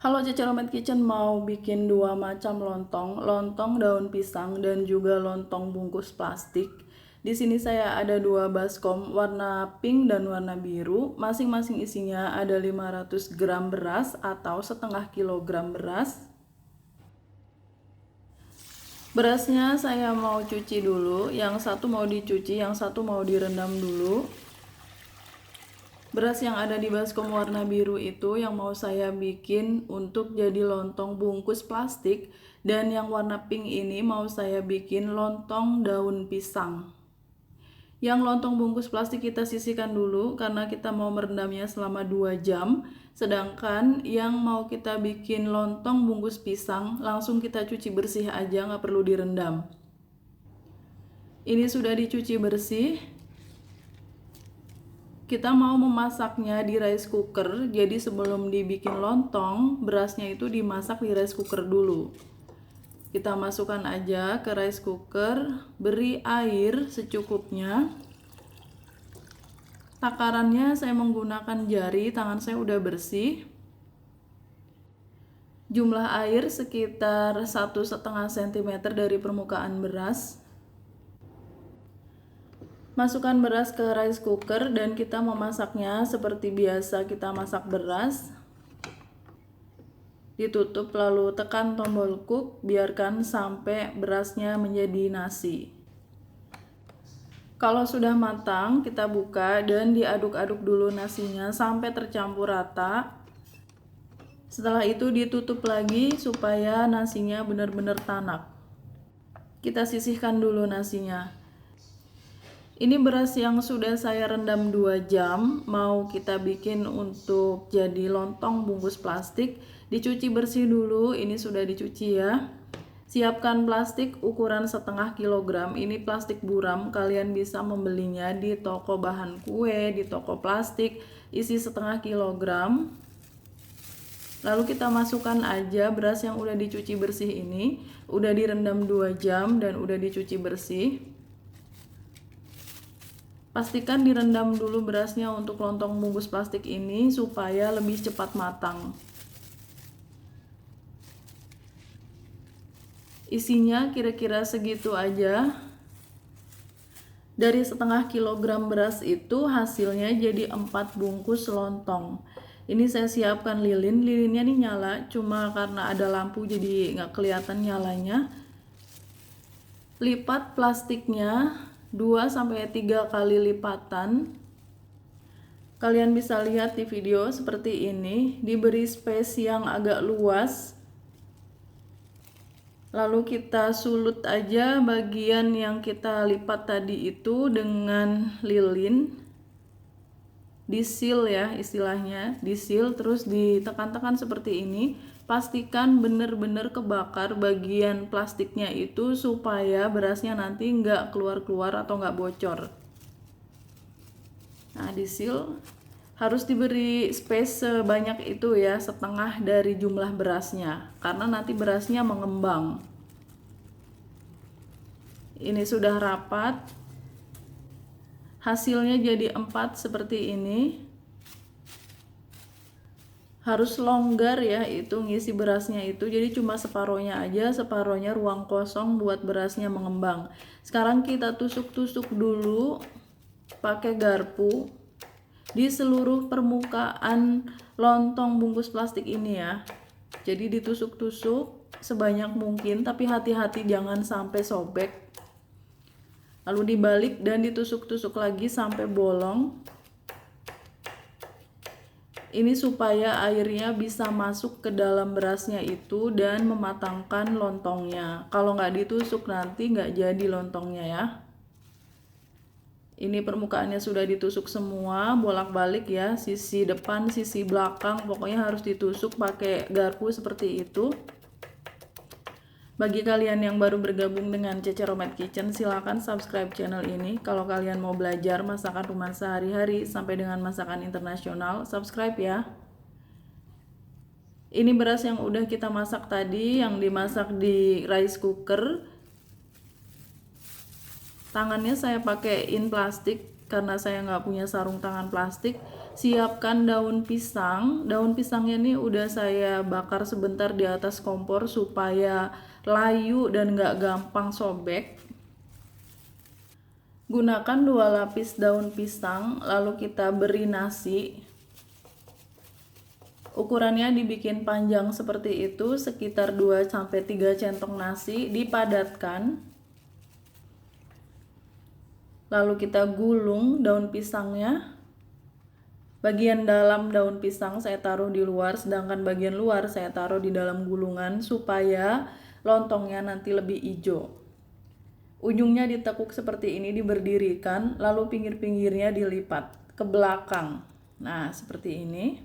Halo Cece Romet Kitchen, mau bikin dua macam lontong, lontong daun pisang dan juga lontong bungkus plastik. Di sini saya ada dua baskom warna pink dan warna biru. Masing-masing isinya ada 500 gram beras atau setengah kilogram beras. Berasnya saya mau cuci dulu, yang satu mau dicuci, yang satu mau direndam dulu. Beras yang ada di baskom warna biru itu yang mau saya bikin untuk jadi lontong bungkus plastik, dan yang warna pink ini mau saya bikin lontong daun pisang. Yang lontong bungkus plastik kita sisihkan dulu karena kita mau merendamnya selama 2 jam. Sedangkan yang mau kita bikin lontong bungkus pisang langsung kita cuci bersih aja, nggak perlu direndam. Ini sudah dicuci bersih. Kita mau memasaknya di rice cooker, jadi sebelum dibikin lontong, berasnya itu dimasak di rice cooker dulu. Kita masukkan aja ke rice cooker, beri air secukupnya. Takarannya saya menggunakan jari, tangan saya udah bersih. Jumlah air sekitar 1,5 cm dari permukaan beras. Masukkan beras ke rice cooker dan kita memasaknya seperti biasa kita masak beras. Ditutup lalu tekan tombol cook, biarkan sampai berasnya menjadi nasi. Kalau sudah matang, kita buka dan diaduk-aduk dulu nasinya sampai tercampur rata. Setelah itu ditutup lagi supaya nasinya benar-benar tanak. Kita sisihkan dulu nasinya. Ini beras yang sudah saya rendam 2 jam, mau kita bikin untuk jadi lontong bungkus plastik. Dicuci bersih dulu, ini sudah dicuci ya. Siapkan plastik ukuran setengah kilogram, ini plastik buram, kalian bisa membelinya di toko bahan kue, di toko plastik, isi setengah kilogram. Lalu kita masukkan aja beras yang udah dicuci bersih ini, udah direndam 2 jam dan udah dicuci bersih. Pastikan direndam dulu berasnya untuk lontong bungkus plastik ini supaya lebih cepat matang. Isinya kira-kira segitu aja. Dari setengah kilogram beras itu hasilnya jadi 4 bungkus lontong. Ini saya siapkan lilin, lilinnya nih nyala, cuma karena ada lampu jadi nggak kelihatan nyalanya. Lipat plastiknya 2-3 kali lipatan. Kalian bisa lihat di video seperti ini, diberi space yang agak luas. Lalu kita sulut aja bagian yang kita lipat tadi itu dengan lilin. Disil ya istilahnya, disil terus ditekan-tekan seperti ini. Pastikan benar-benar kebakar bagian plastiknya itu supaya berasnya nanti nggak keluar-keluar atau nggak bocor. Nah, disil harus diberi space sebanyak itu ya, setengah dari jumlah berasnya, karena nanti berasnya mengembang. Ini sudah rapat. Hasilnya jadi 4 seperti ini. Harus longgar ya, itu ngisi berasnya itu, jadi cuma separohnya aja, separohnya ruang kosong buat berasnya mengembang. Sekarang kita tusuk-tusuk dulu pakai garpu di seluruh permukaan lontong bungkus plastik ini ya. Jadi ditusuk-tusuk sebanyak mungkin, tapi hati-hati jangan sampai sobek. Lalu dibalik dan ditusuk-tusuk lagi sampai bolong. Ini supaya airnya bisa masuk ke dalam berasnya itu dan mematangkan lontongnya. Kalau nggak ditusuk nanti nggak jadi lontongnya ya. Ini permukaannya sudah ditusuk semua, bolak-balik ya, sisi depan, sisi belakang, pokoknya harus ditusuk pakai garpu seperti itu. Bagi kalian yang baru bergabung dengan Cece Romet Kitchen, silakan subscribe channel ini. Kalau kalian mau belajar masakan rumah sehari-hari sampai dengan masakan internasional, subscribe ya. Ini beras yang udah kita masak tadi, yang dimasak di rice cooker. Tangannya saya pakaiin plastik karena saya nggak punya sarung tangan plastik. Siapkan daun pisang. Daun pisangnya ini udah saya bakar sebentar di atas kompor supaya layu dan nggak gampang sobek. Gunakan 2 lapis daun pisang, lalu kita beri nasi. Ukurannya dibikin panjang seperti itu, sekitar 2-3 centong nasi, dipadatkan. Lalu kita gulung daun pisangnya. Bagian dalam daun pisang saya taruh di luar, sedangkan bagian luar saya taruh di dalam gulungan supaya lontongnya nanti lebih hijau. Ujungnya ditekuk seperti ini, diberdirikan, lalu pinggir-pinggirnya dilipat ke belakang. Nah, seperti ini.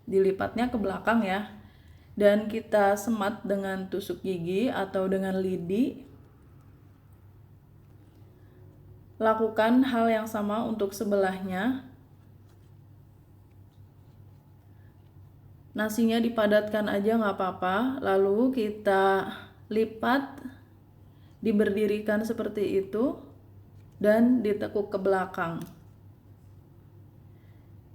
Dilipatnya ke belakang ya. Dan kita semat dengan tusuk gigi atau dengan lidi. Lakukan hal yang sama untuk sebelahnya. Nasinya dipadatkan aja nggak apa-apa, lalu kita lipat, diberdirikan seperti itu, dan ditekuk ke belakang.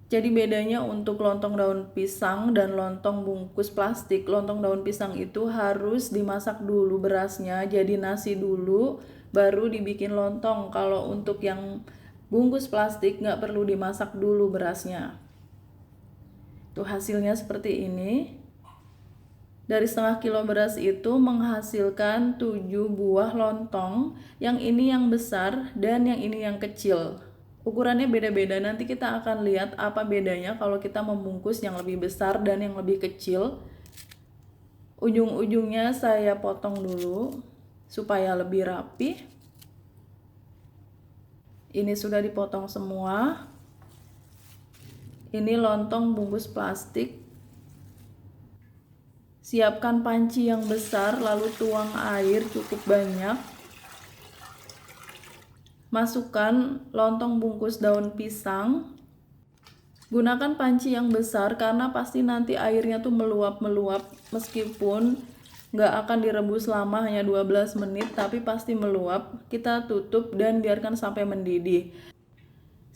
Jadi bedanya untuk lontong daun pisang dan lontong bungkus plastik, lontong daun pisang itu harus dimasak dulu berasnya, jadi nasi dulu, baru dibikin lontong. Kalau untuk yang bungkus plastik nggak perlu dimasak dulu berasnya. Tuh hasilnya seperti ini. Dari setengah kilo beras itu menghasilkan 7 buah lontong. Yang ini yang besar dan yang ini yang kecil. Ukurannya beda-beda, nanti kita akan lihat apa bedanya kalau kita membungkus yang lebih besar dan yang lebih kecil. Ujung-ujungnya saya potong dulu supaya lebih rapi. Ini sudah dipotong semua. Ini lontong bungkus plastik. Siapkan panci yang besar, lalu tuang air cukup banyak. Masukkan lontong bungkus daun pisang. Gunakan panci yang besar karena pasti nanti airnya tuh meluap-meluap, meskipun nggak akan direbus lama, hanya 12 menit, tapi pasti meluap. Kita tutup dan biarkan sampai mendidih.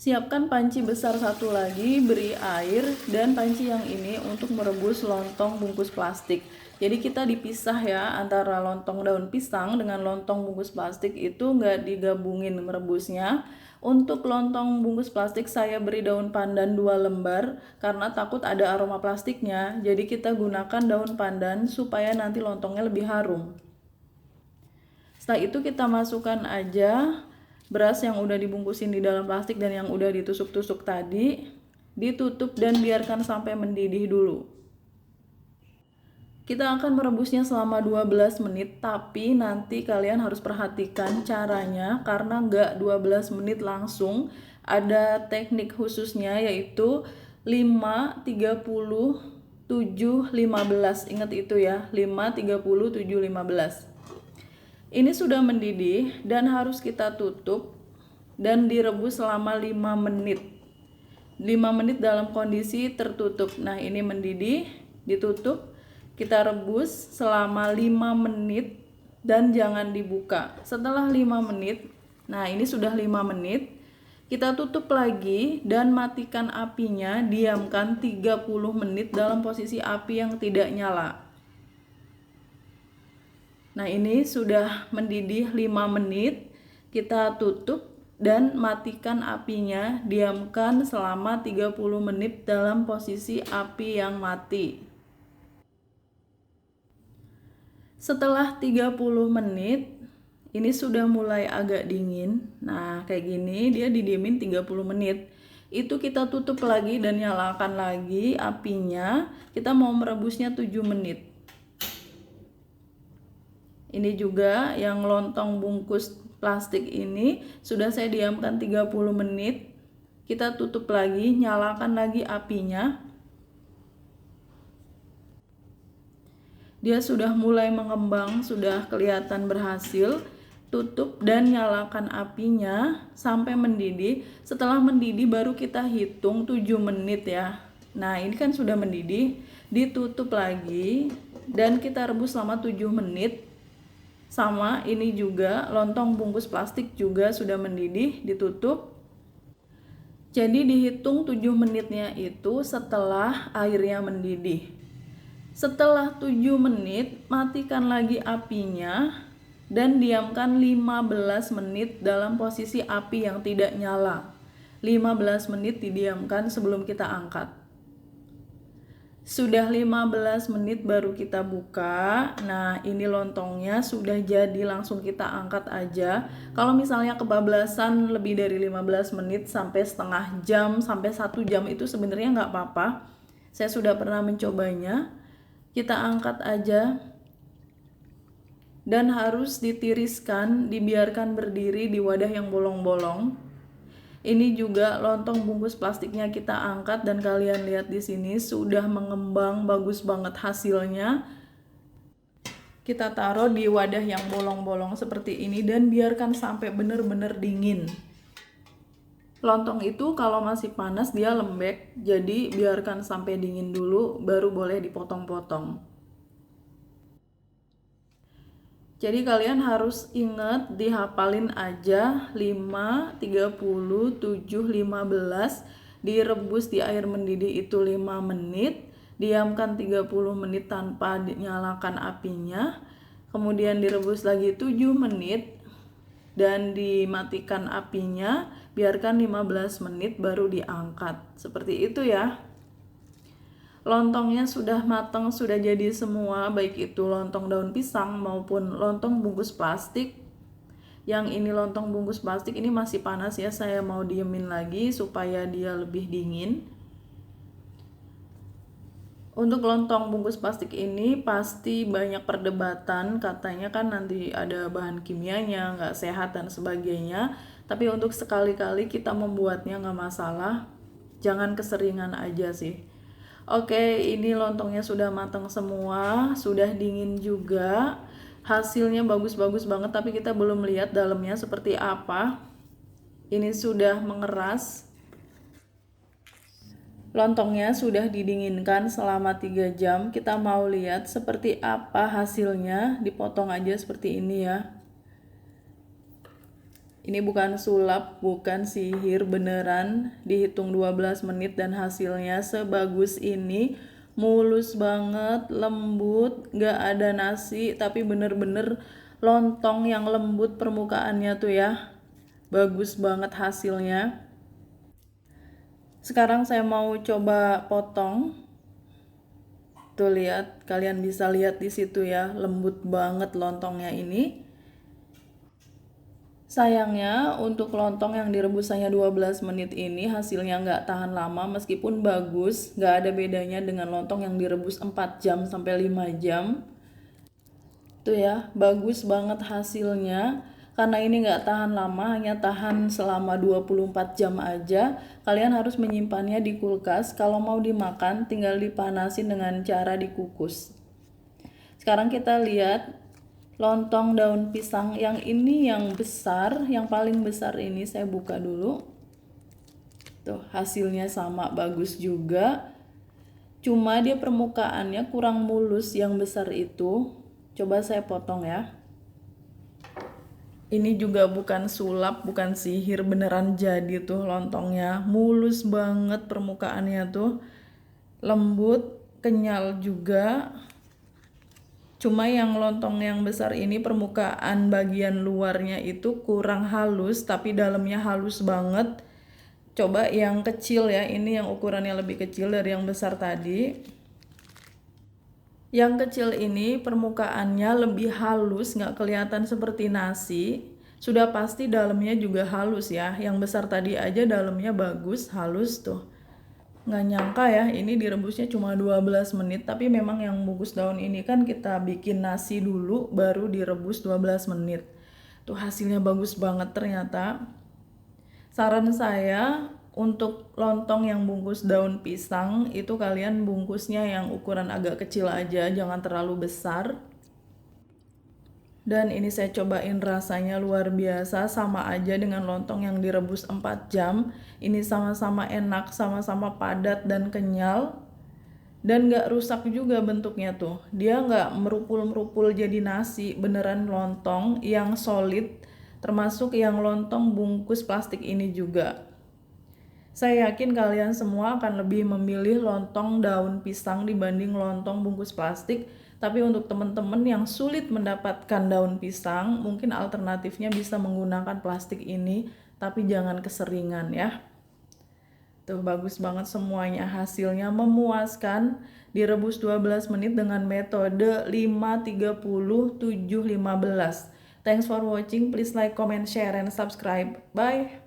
Siapkan panci besar satu lagi, beri air, dan panci yang ini untuk merebus lontong bungkus plastik. Jadi kita dipisah ya, antara lontong daun pisang dengan lontong bungkus plastik itu nggak digabungin merebusnya. Untuk lontong bungkus plastik saya beri daun pandan 2 lembar karena takut ada aroma plastiknya. Jadi kita gunakan daun pandan supaya nanti lontongnya lebih harum. Setelah itu kita masukkan aja beras yang udah dibungkusin di dalam plastik dan yang udah ditusuk-tusuk tadi, ditutup dan biarkan sampai mendidih dulu. Kita akan merebusnya selama 12 menit, tapi nanti kalian harus perhatikan caranya karena nggak 12 menit langsung. Ada teknik khususnya yaitu 5, 30, 7, 15. Ingat itu ya, 5, 30, 7, 15. Ini sudah mendidih dan harus kita tutup dan direbus selama 5 menit. 5 menit dalam kondisi tertutup. Nah, ini mendidih, ditutup. Kita rebus selama 5 menit dan jangan dibuka. Setelah 5 menit, nah ini sudah 5 menit, kita tutup lagi dan matikan apinya, diamkan 30 menit dalam posisi api yang tidak nyala. Nah, ini sudah mendidih 5 menit, kita tutup dan matikan apinya, diamkan selama 30 menit dalam posisi api yang mati. Setelah 30 menit, ini sudah mulai agak dingin. Nah, kayak gini dia didiemin 30 menit. Itu kita tutup lagi dan nyalakan lagi apinya. Kita mau merebusnya 7 menit. Ini juga yang lontong bungkus plastik ini sudah saya diamkan 30 menit. Kita tutup lagi, nyalakan lagi apinya. Dia sudah mulai mengembang, sudah kelihatan berhasil. Tutup dan nyalakan apinya sampai mendidih. Setelah mendidih baru kita hitung 7 menit ya. Nah, ini kan sudah mendidih, ditutup lagi dan kita rebus selama 7 menit. Sama ini juga lontong bungkus plastik juga sudah mendidih, ditutup. Jadi dihitung 7 menitnya itu setelah airnya mendidih. Setelah 7 menit, matikan lagi apinya dan diamkan 15 menit dalam posisi api yang tidak nyala. 15 menit didiamkan sebelum kita angkat. Sudah 15 menit baru kita buka. Nah, ini lontongnya sudah jadi, langsung kita angkat aja. Kalau misalnya kebablasan lebih dari 15 menit sampai setengah jam, sampai 1 jam itu sebenarnya nggak apa-apa. Saya sudah pernah mencobanya. Kita angkat aja. Dan harus ditiriskan, dibiarkan berdiri di wadah yang bolong-bolong. Ini juga lontong bungkus plastiknya kita angkat dan kalian lihat di sini sudah mengembang, bagus banget hasilnya. Kita taruh di wadah yang bolong-bolong seperti ini dan biarkan sampai benar-benar dingin. Lontong itu kalau masih panas dia lembek, jadi biarkan sampai dingin dulu baru boleh dipotong-potong. Jadi kalian harus ingat, dihafalin aja 5, 30, 7, 15, direbus di air mendidih itu 5 menit, diamkan 30 menit tanpa dinyalakan apinya, kemudian direbus lagi 7 menit dan dimatikan apinya, biarkan 15 menit baru diangkat. Seperti itu ya. Lontongnya sudah matang, sudah jadi semua, baik itu lontong daun pisang maupun lontong bungkus plastik. Yang ini lontong bungkus plastik ini masih panas ya, saya mau diemin lagi supaya dia lebih dingin. Untuk lontong bungkus plastik ini pasti banyak perdebatan, katanya kan nanti ada bahan kimianya, nggak sehat dan sebagainya. Tapi untuk sekali-kali kita membuatnya nggak masalah, jangan keseringan aja sih. Oke, ini lontongnya sudah matang semua, sudah dingin juga. Hasilnya bagus-bagus banget, tapi kita belum lihat dalamnya seperti apa. Ini sudah mengeras. Lontongnya sudah didinginkan selama 3 jam. Kita mau lihat seperti apa hasilnya. Dipotong aja seperti ini ya. Ini bukan sulap, bukan sihir, beneran dihitung 12 menit dan hasilnya sebagus ini. Mulus banget, lembut, gak ada nasi, tapi bener-bener lontong yang lembut permukaannya tuh ya. Bagus banget hasilnya. Sekarang saya mau coba potong. Tuh lihat, kalian bisa lihat di situ ya, lembut banget lontongnya ini. Sayangnya untuk lontong yang direbus hanya 12 menit ini hasilnya nggak tahan lama, meskipun bagus, nggak ada bedanya dengan lontong yang direbus 4 jam sampai 5 jam. Tuh ya, bagus banget hasilnya. Karena ini nggak tahan lama, hanya tahan selama 24 jam aja. Kalian harus menyimpannya di kulkas, kalau mau dimakan tinggal dipanasin dengan cara dikukus. Sekarang kita lihat lontong daun pisang yang ini, yang besar, yang paling besar ini saya buka dulu. Tuh, hasilnya sama, bagus juga. Cuma dia permukaannya kurang mulus yang besar itu. Coba saya potong ya. Ini juga bukan sulap, bukan sihir, beneran jadi tuh lontongnya. Mulus banget permukaannya tuh. Lembut, kenyal juga. Cuma yang lontong yang besar ini permukaan bagian luarnya itu kurang halus, tapi dalamnya halus banget. Coba yang kecil ya, ini yang ukurannya lebih kecil dari yang besar tadi. Yang kecil ini permukaannya lebih halus, nggak kelihatan seperti nasi. Sudah pasti dalamnya juga halus ya. Yang besar tadi aja dalamnya bagus, halus tuh. Nggak nyangka ya, ini direbusnya cuma 12 menit, tapi memang yang bungkus daun ini kan kita bikin nasi dulu baru direbus 12 menit. Tuh hasilnya bagus banget ternyata. Saran saya untuk lontong yang bungkus daun pisang itu kalian bungkusnya yang ukuran agak kecil aja, jangan terlalu besar. Dan ini saya cobain, rasanya luar biasa, sama aja dengan lontong yang direbus 4 jam. Ini sama-sama enak, sama-sama padat dan kenyal. Dan gak rusak juga bentuknya tuh. Dia gak merupul-merupul jadi nasi, beneran lontong yang solid. Termasuk yang lontong bungkus plastik ini juga. Saya yakin kalian semua akan lebih memilih lontong daun pisang dibanding lontong bungkus plastik. Tapi untuk teman-teman yang sulit mendapatkan daun pisang, mungkin alternatifnya bisa menggunakan plastik ini, tapi jangan keseringan ya. Tuh bagus banget semuanya, hasilnya memuaskan. Direbus 12 menit dengan metode 5-30-7-15. Thanks for watching, please like, comment, share, and subscribe. Bye.